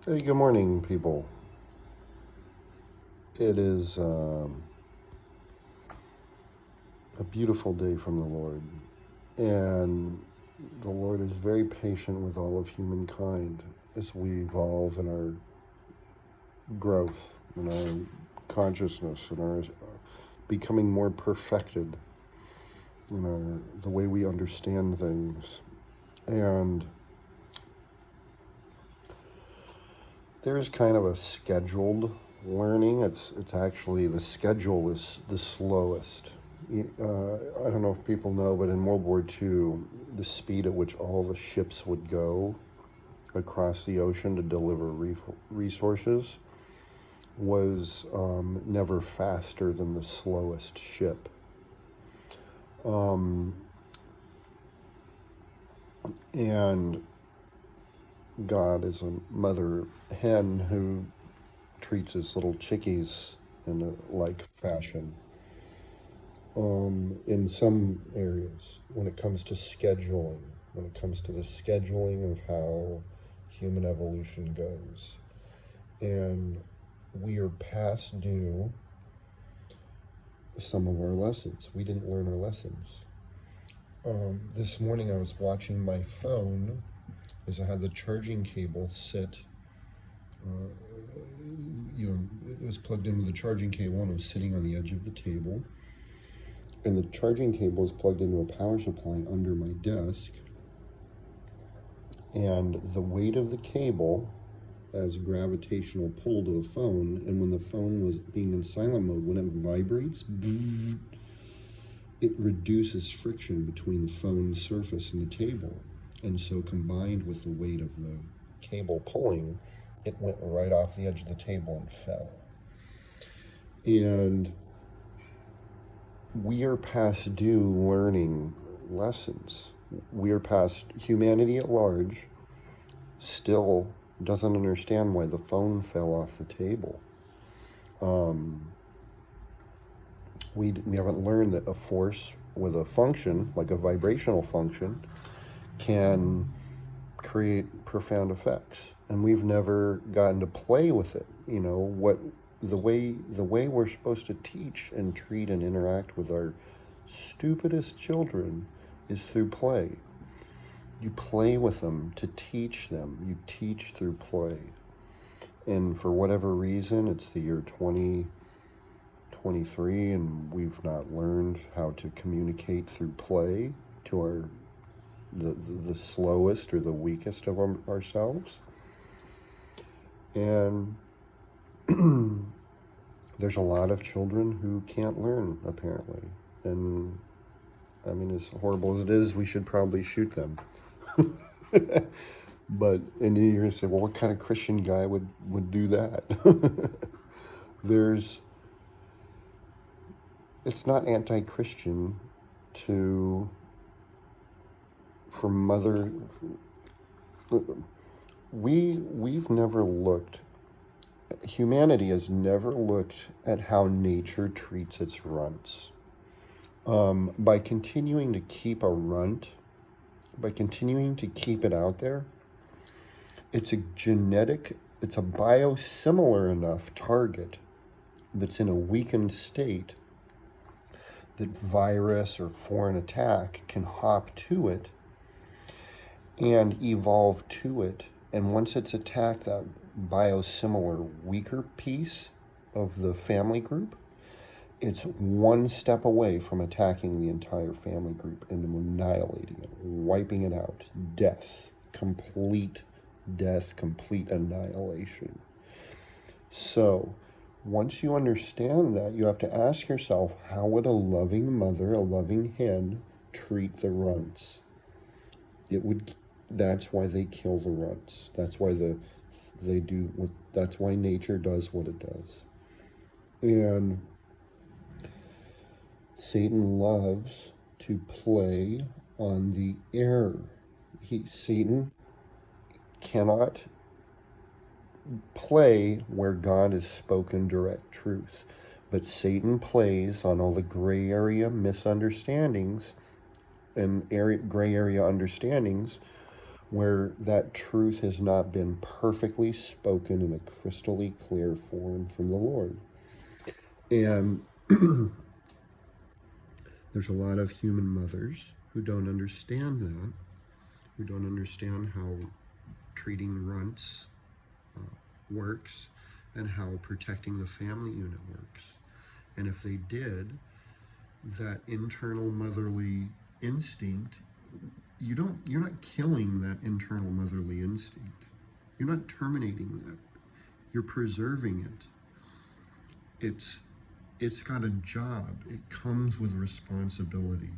Hey, good morning, people. It is a beautiful day from the Lord, and the Lord is very patient with all of humankind as we evolve in our growth, in our consciousness, in our becoming more perfected in the way we understand things. And there's kind of a scheduled learning. It's actually the schedule is the slowest. I don't know if people know, but in World War II, the speed at which all the ships would go across the ocean to deliver resources was never faster than the slowest ship. And God is a mother hen who treats his little chickies in a like fashion. In some areas, when it comes to scheduling, when it comes to the scheduling of how human evolution goes. And we are past due some of our lessons. We didn't learn our lessons. This morning I was watching my phone as I had the charging cable sit. It was plugged in with the charging cable and it was sitting on the edge of the table. And the charging cable is plugged into a power supply under my desk. And the weight of the cable as gravitational pull to the phone, and when the phone was being in silent mode, when it vibrates, it reduces friction between the phone surface and the table. And so combined with the weight of the cable pulling, it went right off the edge of the table and fell. And we are past due learning lessons. We are past, humanity at large still doesn't understand why the phone fell off the table. We haven't learned that a force with a function, like a vibrational function, can create profound effects. And we've never gotten to play with it. The way we're supposed to teach and treat and interact with our stupidest children is through play. You play with them to teach them. You teach through play. And for whatever reason, it's the year 2023, and we've not learned how to communicate through play to the slowest or the weakest of ourselves. And there's a lot of children who can't learn, apparently. And I mean, as horrible as it is, we should probably shoot them. But, and you're going to say, well, what kind of Christian guy would do that? It's not anti-Christian we've never looked, humanity has never looked at how nature treats its runts. By continuing to keep a runt, by continuing to keep it out there, it's a biosimilar enough target that's in a weakened state that virus or foreign attack can hop to it and evolve to it. And once it's attacked that biosimilar weaker piece of the family group, it's one step away from attacking the entire family group and annihilating it, wiping it out. Complete death, complete annihilation. So once you understand that, you have to ask yourself, how would a loving mother, a loving hen, treat the runts? That's why they kill the runts. That's why that's why nature does what it does. And Satan loves to play on the air. Satan cannot play where God has spoken direct truth. But Satan plays on all the gray area misunderstandings and gray area understandings where that truth has not been perfectly spoken in a crystally clear form from the Lord. And there's a lot of human mothers who don't understand that, who don't understand how treating runts works and how protecting the family unit works. And if they did, that internal motherly instinct, you're not killing that internal motherly instinct. You're not terminating that. You're preserving it. It's got a job. It comes with responsibility.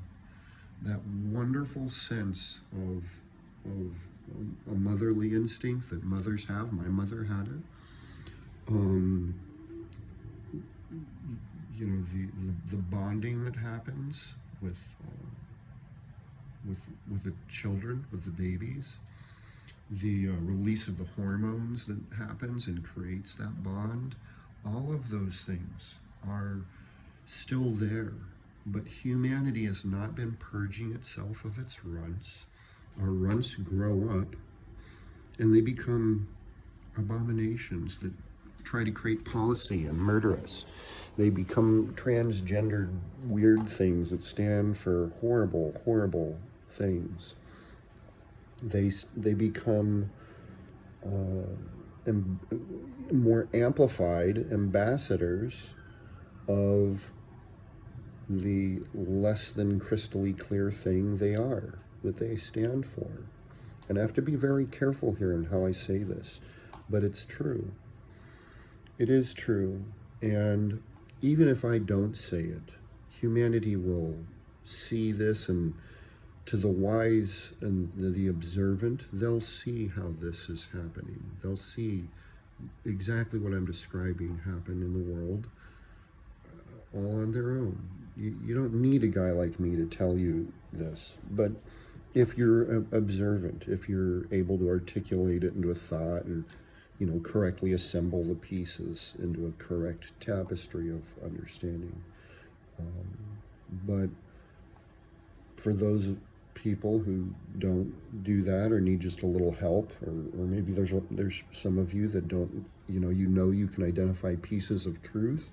That wonderful sense of a motherly instinct that mothers have. My mother had it. The bonding that happens with the children, with the babies, the release of the hormones that happens and creates that bond, all of those things are still there. But humanity has not been purging itself of its runts. Our runts grow up and they become abominations that try to create policy and murder us. They become transgendered weird things that stand for horrible, horrible things. They become more amplified ambassadors of the less than crystally clear thing they are, that they stand for. And I have to be very careful here in how I say this, but it's true. It is true. And even if I don't say it, humanity will see this, and to the wise and the observant, they'll see how this is happening. They'll see exactly what I'm describing happen in the world, all on their own. You don't need a guy like me to tell you this, but if you're observant, if you're able to articulate it into a thought and correctly assemble the pieces into a correct tapestry of understanding. But for those people who don't do that or need just a little help, or maybe there's some of you that don't, you can identify pieces of truth,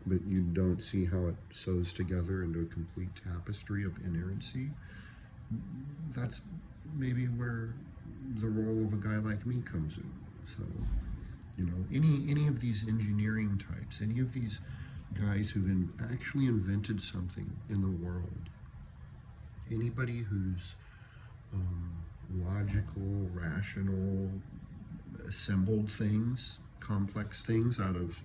but you don't see how it sews together into a complete tapestry of inerrancy. That's maybe where the role of a guy like me comes in. So, any of these engineering types, any of these guys who've actually invented something in the world, anybody who's logical, rational, assembled things, complex things out of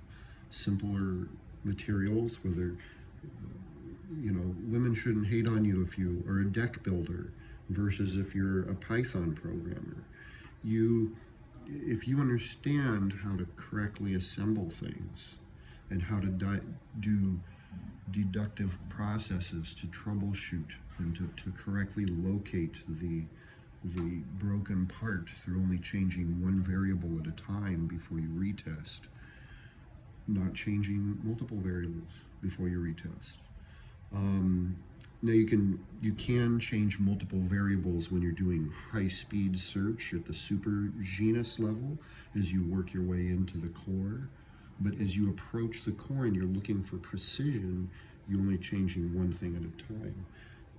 simpler materials, whether women shouldn't hate on you if you are a deck builder versus if you're a Python programmer. If you understand how to correctly assemble things and how to do deductive processes to troubleshoot and to correctly locate the broken part through only changing one variable at a time before you retest, not changing multiple variables before you retest. Now you can change multiple variables when you're doing high-speed search at the super genus level as you work your way into the core. But as you approach the core and you're looking for precision, you're only changing one thing at a time.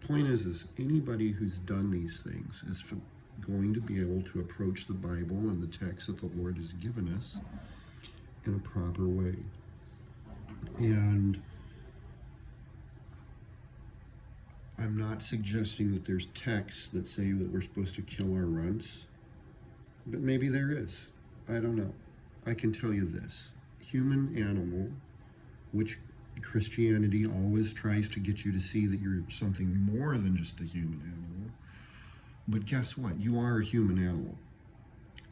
Point is anybody who's done these things is going to be able to approach the Bible and the text that the Lord has given us in a proper way. And I'm not suggesting that there's texts that say that we're supposed to kill our runts, but maybe there is. I don't know. I can tell you this. Human animal, which Christianity always tries to get you to see that you're something more than just a human animal. But guess what? You are a human animal.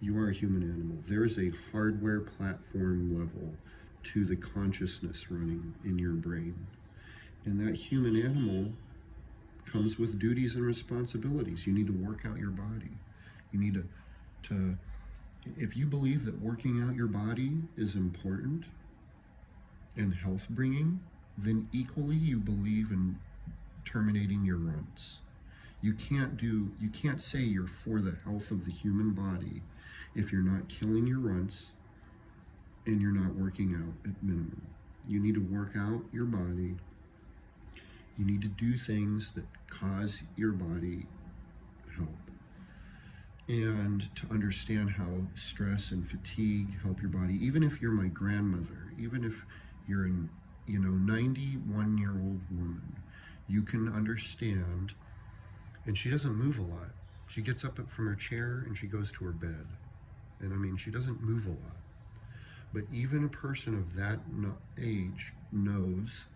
You are a human animal. There's a hardware platform level to the consciousness running in your brain. And that human animal comes with duties and responsibilities. You need to work out your body. You need to if you believe that working out your body is important and health bringing, then equally you believe in terminating your runts. You can't say you're for the health of the human body if you're not killing your runts and you're not working out at minimum. You need to work out your body. You need to do things that cause your body help. And to understand how stress and fatigue help your body. Even if you're my grandmother, even if you're an 91-year-old woman, you can understand. And she doesn't move a lot. She gets up from her chair and she goes to her bed. And I mean, she doesn't move a lot. But even a person of that age knows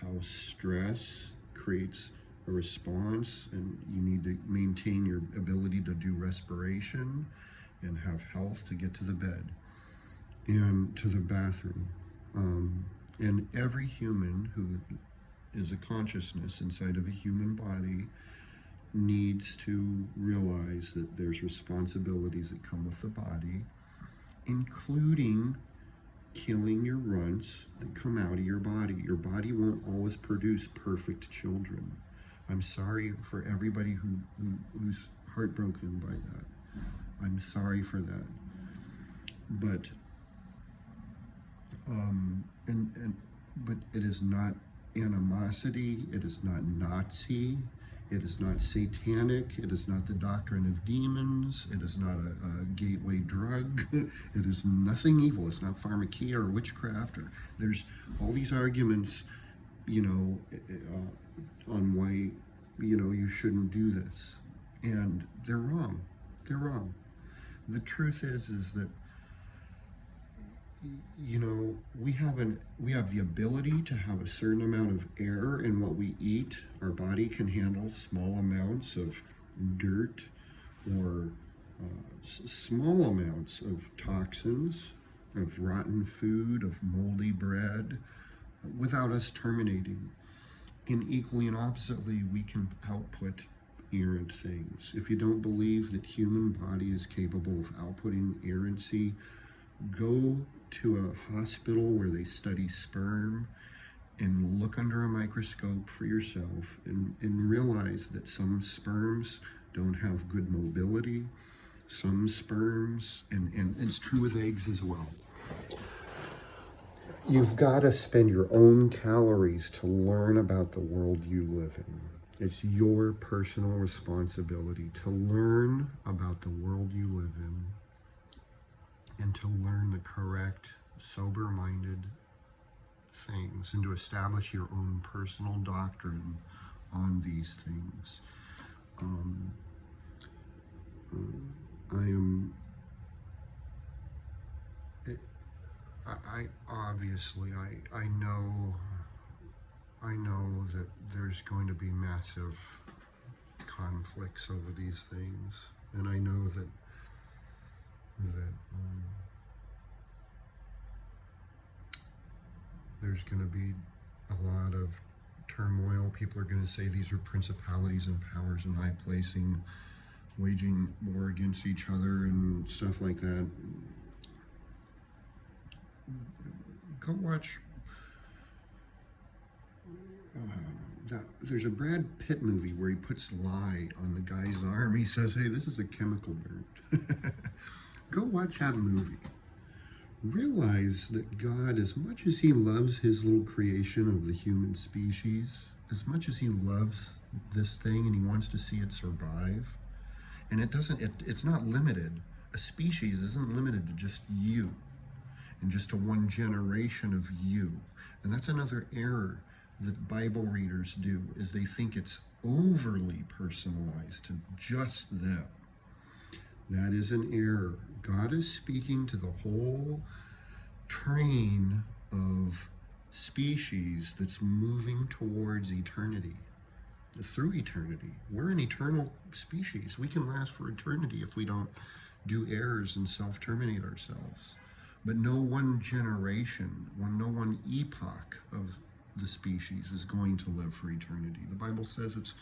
how stress creates a response, and you need to maintain your ability to do respiration and have health to get to the bed and to the bathroom. And every human who is a consciousness inside of a human body needs to realize that there's responsibilities that come with the body, including killing your runts that come out of your body. Your body won't always produce perfect children. I'm sorry for everybody who's heartbroken by that. I'm sorry for that. But but it is not animosity. It is not Nazi. It is not satanic. It is not the doctrine of demons. It is not a gateway drug. It is nothing evil. It's not pharmakia or witchcraft. Or there's all these arguments, on why, you shouldn't do this. And they're wrong. They're wrong. The truth is that, we have the ability to have a certain amount of air in what we eat. Our body can handle small amounts of dirt or small amounts of toxins, of rotten food, of moldy bread, without us terminating. And equally and oppositely, we can output errant things. If you don't believe that human body is capable of outputting errancy, go to a hospital where they study sperm and look under a microscope for yourself and realize that some sperms don't have good mobility. Some sperms, and it's true with eggs as well. You've got to spend your own calories to learn about the world you live in. It's your personal responsibility to learn about the world you live in and to learn the correct, sober-minded things and to establish your own personal doctrine on these things. I know that there's going to be massive conflicts over these things, and I know that there's going to be a lot of turmoil. People are going to say these are principalities and powers in high placing, waging war against each other and stuff like that. Go watch. There's a Brad Pitt movie where he puts lye on the guy's arm. He says, "Hey, this is a chemical burn." Go watch that movie. Realize that God, as much as he loves his little creation of the human species, as much as he loves this thing and he wants to see it survive, and it's not limited. A species isn't limited to just you and just to one generation of you. And that's another error that Bible readers do, is they think it's overly personalized to just them. That is an error. God is speaking to the whole train of species that's moving towards eternity, through eternity. We're an eternal species. We can last for eternity if we don't do errors and self-terminate ourselves. But no one generation, no one epoch of the species is going to live for eternity. The Bible says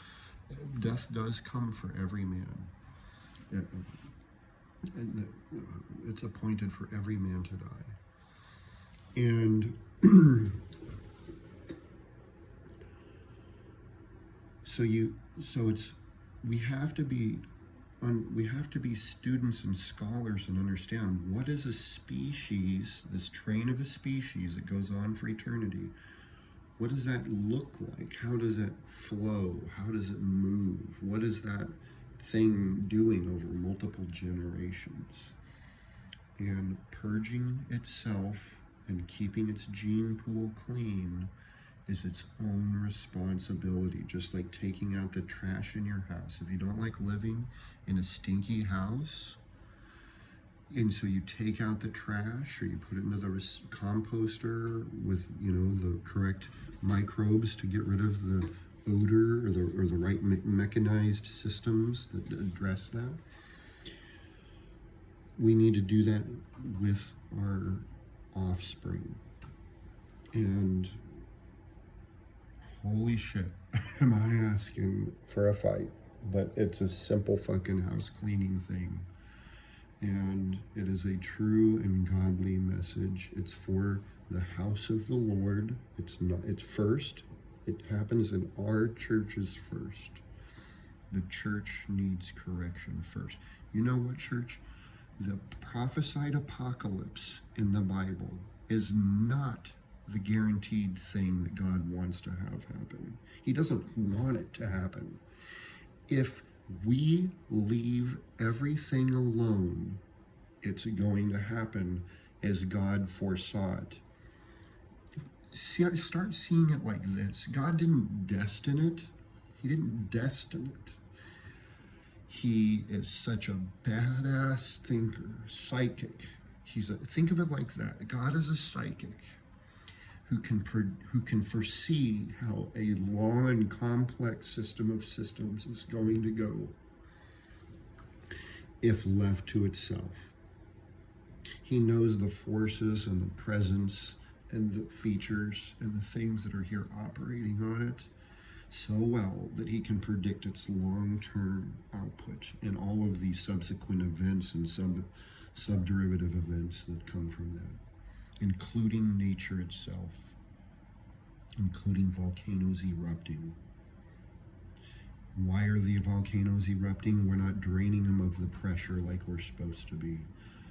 death does come for every man. It's appointed for every man to die. And so it's we have to be we have to be students and scholars and understand what is a species, this train of a species that goes on for eternity. What does that look like? How does it flow? How does it move? What is that thing doing over multiple generations? And purging itself and keeping its gene pool clean is its own responsibility, just like taking out the trash in your house. If you don't like living in a stinky house, and so you take out the trash or you put it into the composter with, the correct microbes to get rid of the odor, or the right mechanized systems that address that. We need to do that with our offspring. And holy shit, am I asking for a fight? But it's a simple fucking house cleaning thing. And it is a true and godly message. It's for the house of the Lord. It's first. It happens in our churches first. The church needs correction first. You know what, church? The prophesied apocalypse in the Bible is not the guaranteed thing that God wants to have happen. He doesn't want it to happen. If we leave everything alone, it's going to happen as God foresaw it. Start seeing it like this. God didn't destine it. He didn't destine it. He is such a badass thinker, psychic. Think of it like that. God is a psychic who can foresee how a long and complex system of systems is going to go if left to itself. He knows the forces and the presence and the features and the things that are here operating on it so well that he can predict its long-term output and all of the subsequent events and subderivative events that come from that, including nature itself, including volcanoes erupting. Why are the volcanoes erupting? We're not draining them of the pressure like we're supposed to be.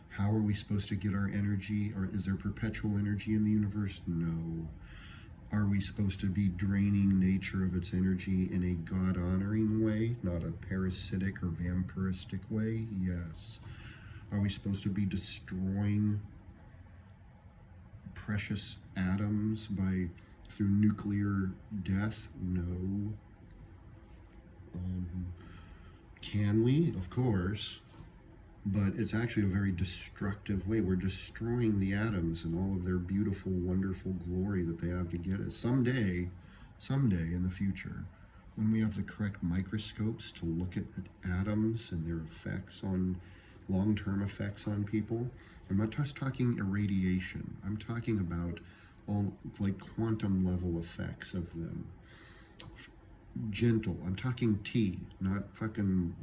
How are we supposed to get our energy? Or is there perpetual energy in the universe? No. Are we supposed to be draining nature of its energy in a God-honoring way, not a parasitic or vampiristic way? Yes. Are we supposed to be destroying precious atoms through nuclear death? No. Can we? Of course. But it's actually a very destructive way. We're destroying the atoms and all of their beautiful, wonderful glory that they have to get us. Someday in the future, when we have the correct microscopes to look at atoms and their effects on long-term effects on people, I'm not just talking irradiation. I'm talking about all like quantum level effects of them. Gentle. I'm talking tea, not fucking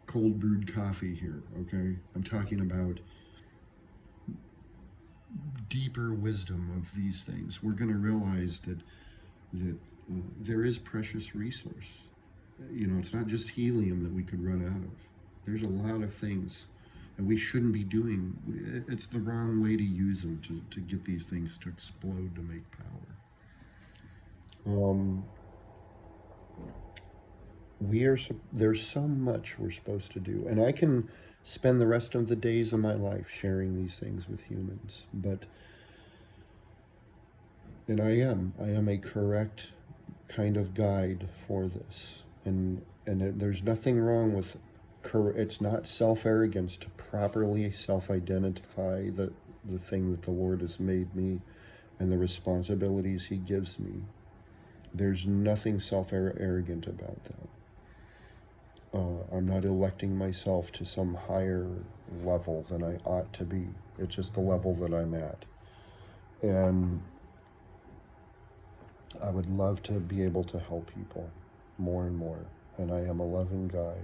cold brewed coffee here, okay? I'm talking about deeper wisdom of these things. We're going to realize that there is precious resource. It's not just helium that we could run out of. There's a lot of things that we shouldn't be doing. It's the wrong way to use them to get these things to explode to make power. There's so much we're supposed to do, and I can spend the rest of the days of my life sharing these things with humans, and I am a correct kind of guide for this, and there's nothing wrong with it's not self-arrogance to properly self-identify the thing that the Lord has made me and the responsibilities he gives me. There's nothing self-arrogant about that. I'm not electing myself to some higher level than I ought to be. It's just the level that I'm at. And I would love to be able to help people more and more. And I am a loving guy.